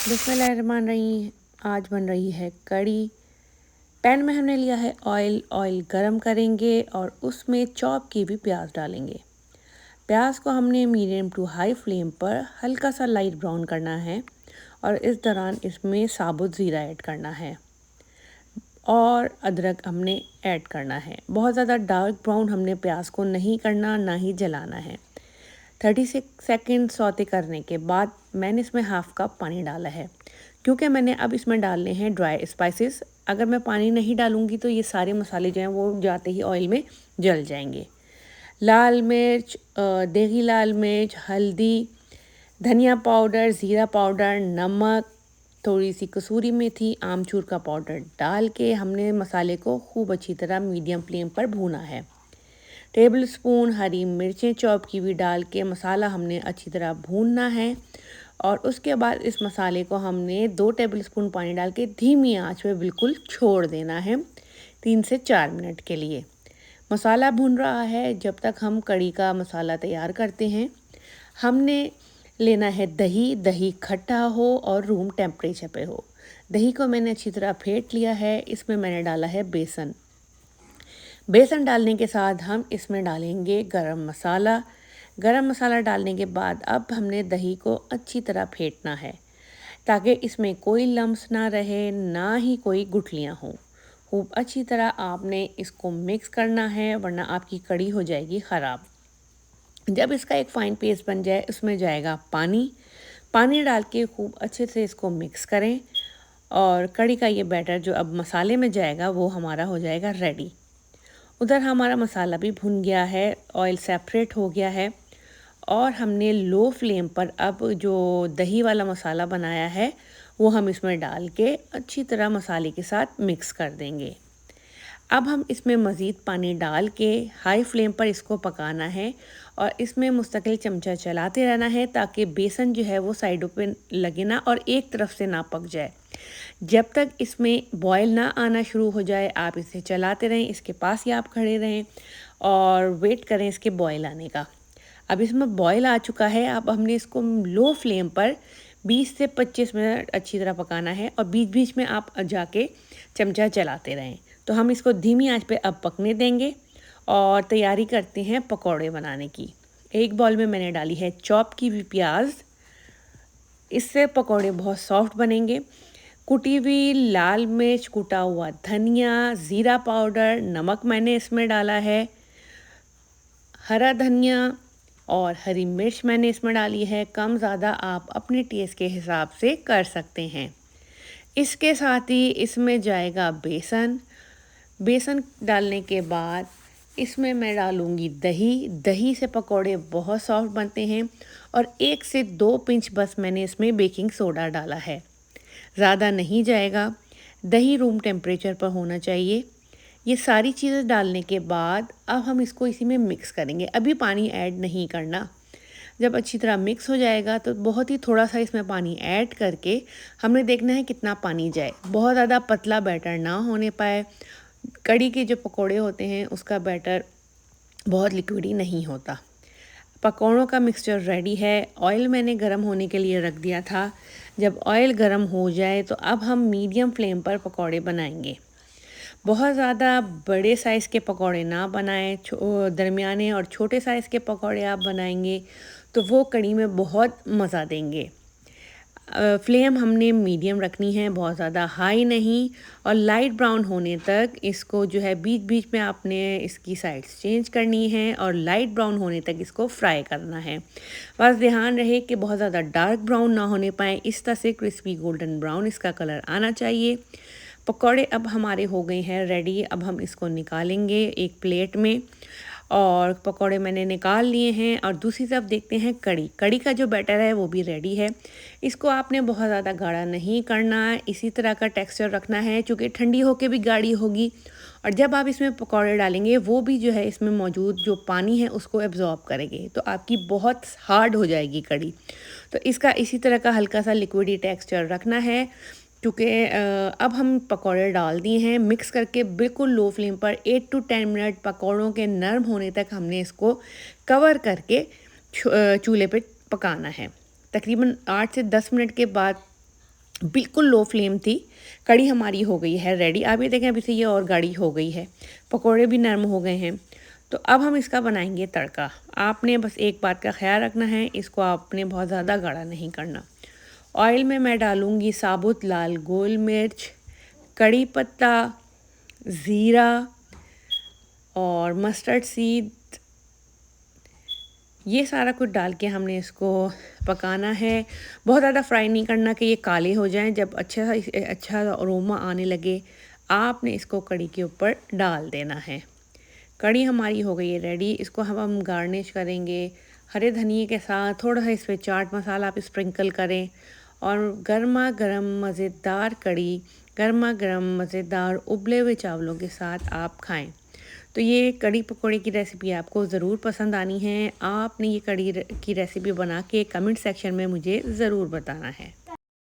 बिस्मिल्लाहिर्रहमानिर्रहीम। आज बन रही है कड़ी। पैन में हमने लिया है ऑयल। ऑयल गरम करेंगे और उसमें चॉप की भी प्याज डालेंगे। प्याज को हमने मीडियम टू हाई फ्लेम पर हल्का सा लाइट ब्राउन करना है और इस दौरान इसमें साबुत ज़ीरा ऐड करना है और अदरक हमने ऐड करना है। बहुत ज़्यादा डार्क ब्राउन हमने प्याज को नहीं करना, ना ही जलाना है। 36 सेकेंड सौते करने के बाद मैंने इसमें हाफ़ कप पानी डाला है, क्योंकि मैंने अब इसमें डालने हैं ड्राई स्पाइसेस। अगर मैं पानी नहीं डालूंगी तो ये सारे मसाले जो हैं वो जाते ही ऑयल में जल जाएंगे। लाल मिर्च, देगी लाल मिर्च, हल्दी, धनिया पाउडर, ज़ीरा पाउडर, नमक, थोड़ी सी कसूरी मेथी, आमचूर का पाउडर डाल के हमने मसाले को खूब अच्छी तरह मीडियम फ्लेम पर भूना है। टेबल स्पून हरी मिर्चें चॉप की भी डाल के मसाला हमने अच्छी तरह भूनना है और उसके बाद इस मसाले को हमने 2 टेबल स्पून पानी डाल के धीमी आंच पे बिल्कुल छोड़ देना है 3 से 4 मिनट के लिए। मसाला भून रहा है जब तक हम कड़ी का मसाला तैयार करते हैं। हमने लेना है दही। दही खट्टा हो और रूम टेम्परेचर पे हो। दही को मैंने अच्छी तरह फेंट लिया है। इसमें मैंने डाला है बेसन। बेसन डालने के साथ हम इसमें डालेंगे गरम मसाला। गरम मसाला डालने के बाद अब हमने दही को अच्छी तरह फेंटना है ताकि इसमें कोई लम्स ना रहे, ना ही कोई गुठलियाँ हों। खूब अच्छी तरह आपने इसको मिक्स करना है, वरना आपकी कड़ी हो जाएगी ख़राब। जब इसका एक फ़ाइन पेस्ट बन जाए उसमें जाएगा पानी। पानी डाल के खूब अच्छे से इसको मिक्स करें और कड़ी का ये बैटर जो अब मसाले में जाएगा वो हमारा हो जाएगा रेडी। उधर हमारा मसाला भी भुन गया है, ऑयल सेपरेट हो गया है और हमने लो फ्लेम पर अब जो दही वाला मसाला बनाया है वो हम इसमें डाल के अच्छी तरह मसाले के साथ मिक्स कर देंगे। अब हम इसमें मज़ीद पानी डाल के हाई फ्लेम पर इसको पकाना है और इसमें मुस्तकिल चमचा चलाते रहना है ताकि बेसन जो है वो साइडों पे लगे ना और एक तरफ से ना पक जाए। जब तक इसमें बॉयल ना आना शुरू हो जाए आप इसे चलाते रहें, इसके पास ही आप खड़े रहें और वेट करें इसके बॉयल आने का। अब इसमें बॉयल आ चुका है। अब हमने इसको लो फ्लेम पर 20 से 25 मिनट अच्छी तरह पकाना है और बीच बीच में आप जाके चमचा चलाते रहें। तो हम इसको धीमी आंच पे अब पकने देंगे और तैयारी करते हैं पकौड़े बनाने की। एक बाउल में मैंने डाली है चॉप की हुई प्याज। इससे पकौड़े बहुत सॉफ्ट बनेंगे। कुटी हुई लाल मिर्च, कुटा हुआ धनिया, ज़ीरा पाउडर, नमक मैंने इसमें डाला है, हरा धनिया और हरी मिर्च मैंने इसमें डाली है। कम ज़्यादा आप अपने टेस्ट के हिसाब से कर सकते हैं। इसके साथ ही इसमें जाएगा बेसन। बेसन डालने के बाद इसमें मैं डालूँगी दही। दही से पकौड़े बहुत सॉफ्ट बनते हैं और 1 से 2 पिंच बस मैंने इसमें बेकिंग सोडा डाला है, ज़्यादा नहीं जाएगा। दही रूम टेम्परेचर पर होना चाहिए। ये सारी चीज़ें डालने के बाद अब हम इसको इसी में मिक्स करेंगे। अभी पानी ऐड नहीं करना। जब अच्छी तरह मिक्स हो जाएगा तो बहुत ही थोड़ा सा इसमें पानी ऐड करके हमने देखना है कितना पानी जाए। बहुत ज़्यादा पतला बैटर ना होने पाए। कड़ी के जो पकोड़े होते हैं उसका बैटर बहुत लिक्विडी नहीं होता। पकौड़ों का मिक्सचर रेडी है। ऑयल मैंने गरम होने के लिए रख दिया था। जब ऑयल गरम हो जाए तो अब हम मीडियम फ्लेम पर पकौड़े बनाएंगे। बहुत ज़्यादा बड़े साइज़ के पकौड़े ना बनाएं। दरमियाने और छोटे साइज़ के पकौड़े आप बनाएंगे तो वो कड़ी में बहुत मज़ा देंगे। फ्लेम हमने मीडियम रखनी है, बहुत ज़्यादा हाई नहीं, और लाइट ब्राउन होने तक इसको जो है बीच बीच में आपने इसकी साइड्स चेंज करनी है और लाइट ब्राउन होने तक इसको फ्राई करना है। बस ध्यान रहे कि बहुत ज़्यादा डार्क ब्राउन ना होने पाए, इस तरह से क्रिस्पी गोल्डन ब्राउन इसका कलर आना चाहिए। पकौड़े अब हमारे हो गए हैं रेडी। अब हम इसको निकालेंगे एक प्लेट में और पकौड़े मैंने निकाल लिए हैं और दूसरी तरफ देखते हैं कड़ी। कड़ी का जो बैटर है वो भी रेडी है। इसको आपने बहुत ज़्यादा गाढ़ा नहीं करना है, इसी तरह का टेक्सचर रखना है क्योंकि ठंडी होके भी गाढ़ी होगी और जब आप इसमें पकौड़े डालेंगे वो भी जो है इसमें मौजूद जो पानी है उसको एब्जॉर्ब करेंगे तो आपकी बहुत हार्ड हो जाएगी कड़ी। तो इसका इसी तरह का हल्का सा लिक्विडी टेक्सचर रखना है क्योंकि अब हम पकौड़े डाल दिए हैं। मिक्स करके बिल्कुल लो फ्लेम पर 8 to 10 मिनट पकौड़ों के नरम होने तक हमने इसको कवर करके चूल्हे पे पकाना है। तकरीबन 8 से 10 मिनट के बाद बिल्कुल लो फ्लेम थी। कड़ी हमारी हो गई है रेडी। आप ये देखें अभी से ये और गाढ़ी हो गई है, पकोड़े भी नरम हो गए हैं। तो अब हम इसका बनाएंगे तड़का। आपने बस एक बात का ख्याल रखना है, इसको आपने बहुत ज़्यादा गाढ़ा नहीं करना। ऑयल में मैं डालूँगी साबुत लाल गोल मिर्च, कड़ी पत्ता, ज़ीरा और मस्टर्ड सीड। ये सारा कुछ डाल के हमने इसको पकाना है। बहुत ज़्यादा फ्राई नहीं करना कि ये काले हो जाएं। जब अच्छा अरोमा आने लगे आपने इसको कड़ी के ऊपर डाल देना है। कड़ी हमारी हो गई है रेडी। इसको हम गार्निश करेंगे हरे धनिए के साथ। थोड़ा सा इस पर चाट मसाला आप स्प्रिंकल करें और गर्मा गर्म मज़ेदार कड़ी, गर्मा गर्म मज़ेदार उबले हुए चावलों के साथ आप खाएं। तो ये कड़ी पकौड़े की रेसिपी आपको ज़रूर पसंद आनी है। आपने ये कड़ी की रेसिपी बना के कमेंट सेक्शन में मुझे ज़रूर बताना है।